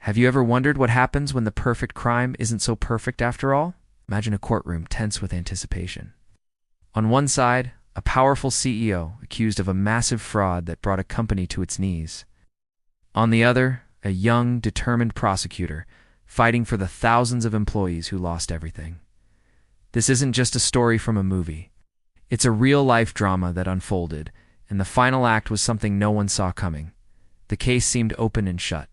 Have you ever wondered what happens when the perfect crime isn't so perfect after all? Imagine a courtroom tense with anticipation. On one side, a powerful CEO accused of a massive fraud that brought a company to its knees. On the other, a young, determined prosecutor fighting for the thousands of employees who lost everything. This isn't just a story from a movie. It's a real-life drama that unfolded, and the final act was something no one saw coming. The case seemed open and shut.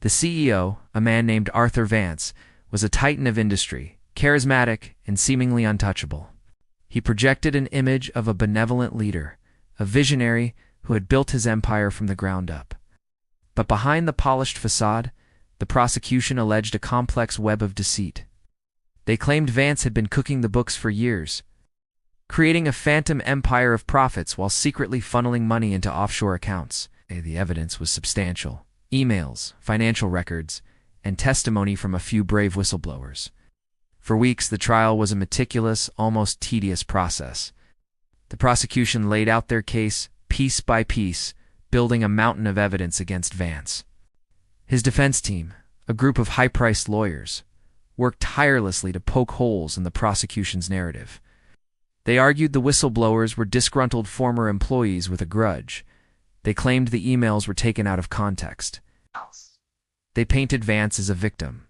The CEO, a man named Arthur Vance, was a titan of industry, charismatic and seemingly untouchable. He projected an image of a benevolent leader, a visionary who had built his empire from the ground up. But behind the polished facade, the prosecution alleged a complex web of deceit. They claimed Vance had been cooking the books for years, creating a phantom empire of profits while secretly funneling money into offshore accounts. The evidence was substantial. Emails, financial records, and testimony from a few brave whistleblowers. For weeks, the trial was a meticulous, almost tedious process. The prosecution laid out their case piece by piece, building a mountain of evidence against Vance. His defense team, a group of high-priced lawyers, worked tirelessly to poke holes in the prosecution's narrative. They argued the whistleblowers were disgruntled former employees with a grudge. They claimed the emails were taken out of context. They painted Vance as a victim,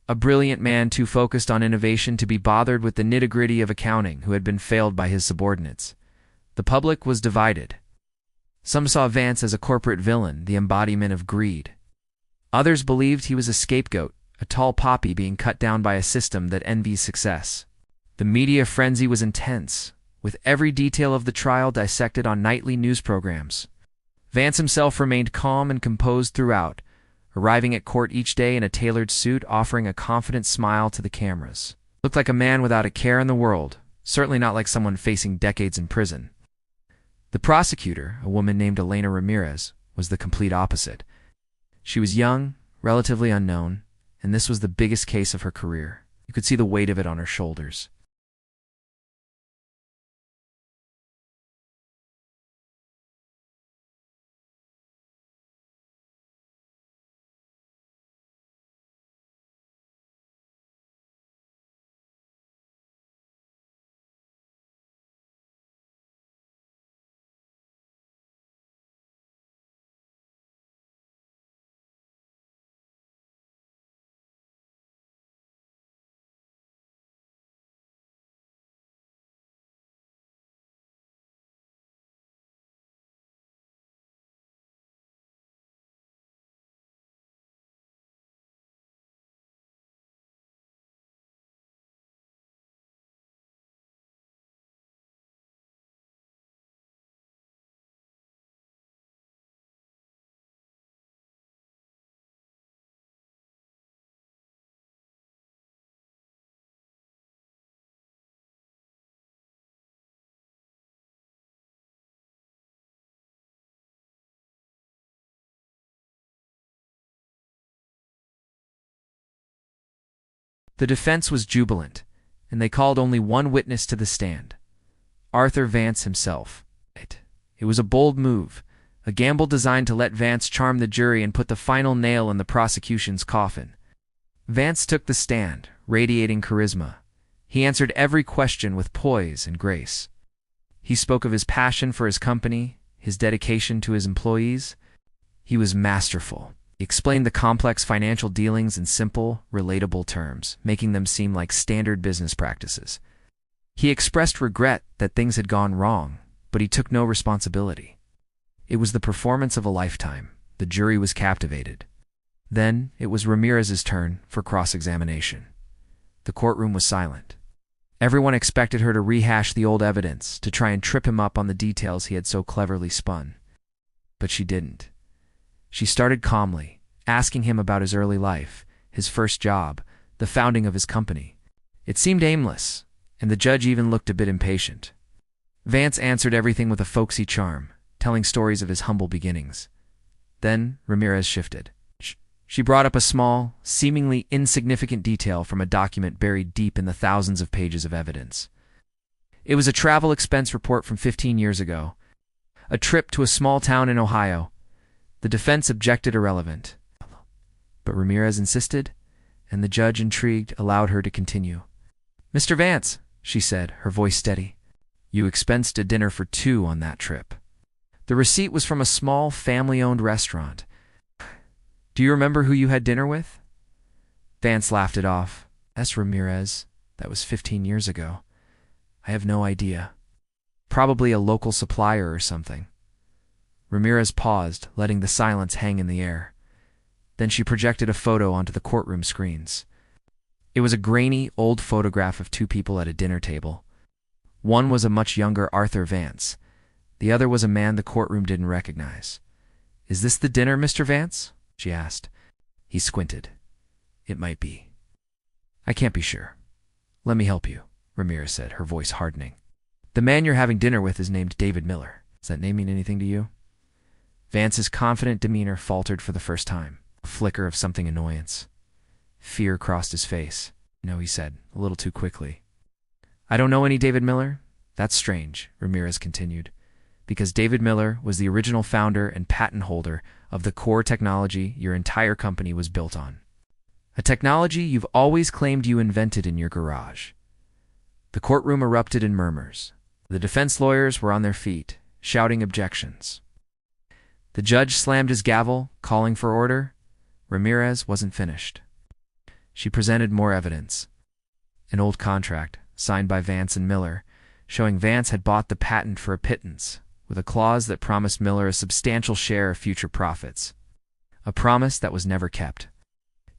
a brilliant man too focused on innovation to be bothered with the nitty-gritty of accounting who had been failed by his subordinates. The public was divided. Some saw Vance as a corporate villain, the embodiment of greed. Others believed he was a scapegoat, a tall poppy being cut down by a system that envies success. The media frenzy was intense, with every detail of the trial dissected on nightly news programs. Vance himself remained calm and composed throughout, arriving at court each day in a tailored suit, offering a confident smile to the cameras. Looked like a man without a care in the world, certainly not like someone facing decades in prison. The prosecutor, a woman named Elena Ramirez, was the complete opposite. She was young, relatively unknown, and this was the biggest case of her career. You could see the weight of it on her shoulders. The defense was jubilant, and they called only one witness to the stand: Arthur Vance himself. It was a bold move, a gamble designed to let Vance charm the jury and put the final nail in the prosecution's coffin. Vance took the stand, radiating charisma. He answered every question with poise and grace. He spoke of his passion for his company, his dedication to his employees. He was masterful. He explained the complex financial dealings in simple, relatable terms, making them seem like standard business practices. He expressed regret that things had gone wrong, but he took no responsibility. It was the performance of a lifetime. The jury was captivated. Then it was Ramirez's turn for cross-examination. The courtroom was silent. Everyone expected her to rehash the old evidence, to try and trip him up on the details he had so cleverly spun. But she didn't. She started calmly, asking him about his early life, his first job, the founding of his company. It seemed aimless, and the judge even looked a bit impatient. Vance answered everything with a folksy charm, telling stories of his humble beginnings. Then Ramirez shifted. She brought up a small, seemingly insignificant detail from a document buried deep in the thousands of pages of evidence. It was a travel expense report from 15 years ago, a trip to a small town in Ohio. The defense objected irrelevant, but Ramirez insisted, and the judge, intrigued, allowed her to continue. "Mr. Vance," she said, her voice steady, "you expensed a dinner for two on that trip. The receipt was from a small, family-owned restaurant. Do you remember who you had dinner with?" Vance laughed it off. "S. Ramirez. That was 15 years ago. I have no idea. Probably a local supplier or something." Ramirez paused, letting the silence hang in the air. Then she projected a photo onto the courtroom screens. It was a grainy, old photograph of two people at a dinner table. One was a much younger Arthur Vance. The other was a man the courtroom didn't recognize. "Is this the dinner, Mr. Vance?" she asked. He squinted. "It might be. I can't be sure. Let me help you," Ramirez said, her voice hardening. "The man you're having dinner with is named David Miller. Does that name mean anything to you?" Vance's confident demeanor faltered for the first time, a flicker of something annoyance. Fear crossed his face. "No," he said, a little too quickly. "I don't know any David Miller." "That's strange," Ramirez continued, "because David Miller was the original founder and patent holder of the core technology your entire company was built on. A technology you've always claimed you invented in your garage." The courtroom erupted in murmurs. The defense lawyers were on their feet, shouting objections. The judge slammed his gavel, calling for order. Ramirez wasn't finished. She presented more evidence. An old contract, signed by Vance and Miller, showing Vance had bought the patent for a pittance, with a clause that promised Miller a substantial share of future profits. A promise that was never kept.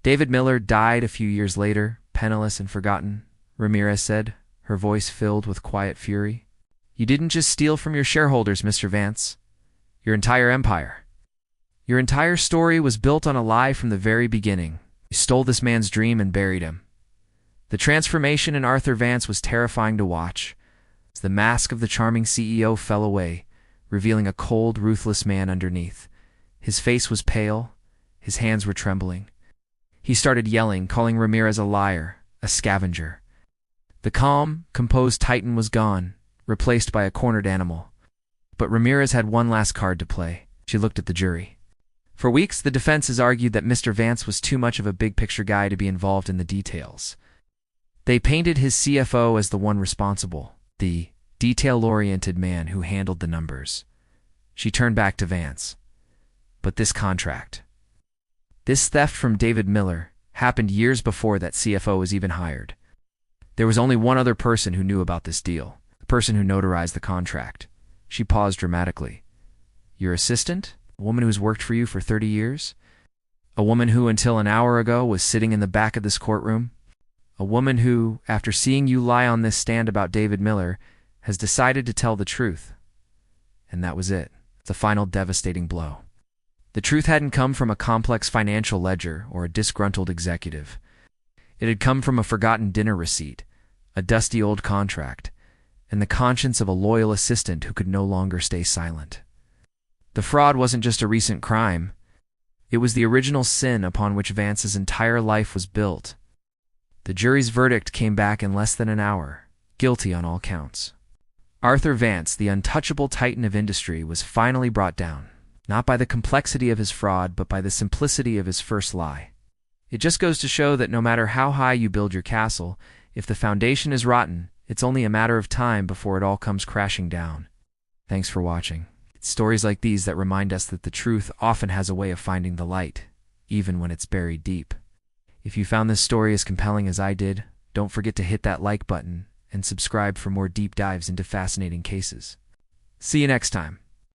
"David Miller died a few years later, penniless and forgotten," Ramirez said, her voice filled with quiet fury. "You didn't just steal from your shareholders, Mr. Vance. Your entire empire. Your entire story was built on a lie from the very beginning. You stole this man's dream and buried him." The transformation in Arthur Vance was terrifying to watch, as the mask of the charming CEO fell away, revealing a cold, ruthless man underneath. His face was pale, his hands were trembling. He started yelling, calling Ramirez a liar, a scavenger. The calm, composed Titan was gone, replaced by a cornered animal. But Ramirez had one last card to play. She looked at the jury. For weeks, the defense has argued that Mr. Vance was too much of a big-picture guy to be involved in the details. They painted his CFO as the one responsible, the detail-oriented man who handled the numbers. She turned back to Vance. "But this contract, this theft from David Miller, happened years before that CFO was even hired. There was only one other person who knew about this deal, the person who notarized the contract." She paused dramatically. "Your assistant? A woman who's worked for you for 30 years? A woman who, until an hour ago, was sitting in the back of this courtroom? A woman who, after seeing you lie on this stand about David Miller, has decided to tell the truth." And that was it. The final devastating blow. The truth hadn't come from a complex financial ledger or a disgruntled executive. It had come from a forgotten dinner receipt, a dusty old contract, and the conscience of a loyal assistant who could no longer stay silent. The fraud wasn't just a recent crime. It was the original sin upon which Vance's entire life was built. The jury's verdict came back in less than an hour, guilty on all counts. Arthur Vance, the untouchable titan of industry, was finally brought down, not by the complexity of his fraud, but by the simplicity of his first lie. It just goes to show that no matter how high you build your castle, if the foundation is rotten, it's only a matter of time before it all comes crashing down. Thanks for watching. It's stories like these that remind us that the truth often has a way of finding the light, even when it's buried deep. If you found this story as compelling as I did, don't forget to hit that like button and subscribe for more deep dives into fascinating cases. See you next time.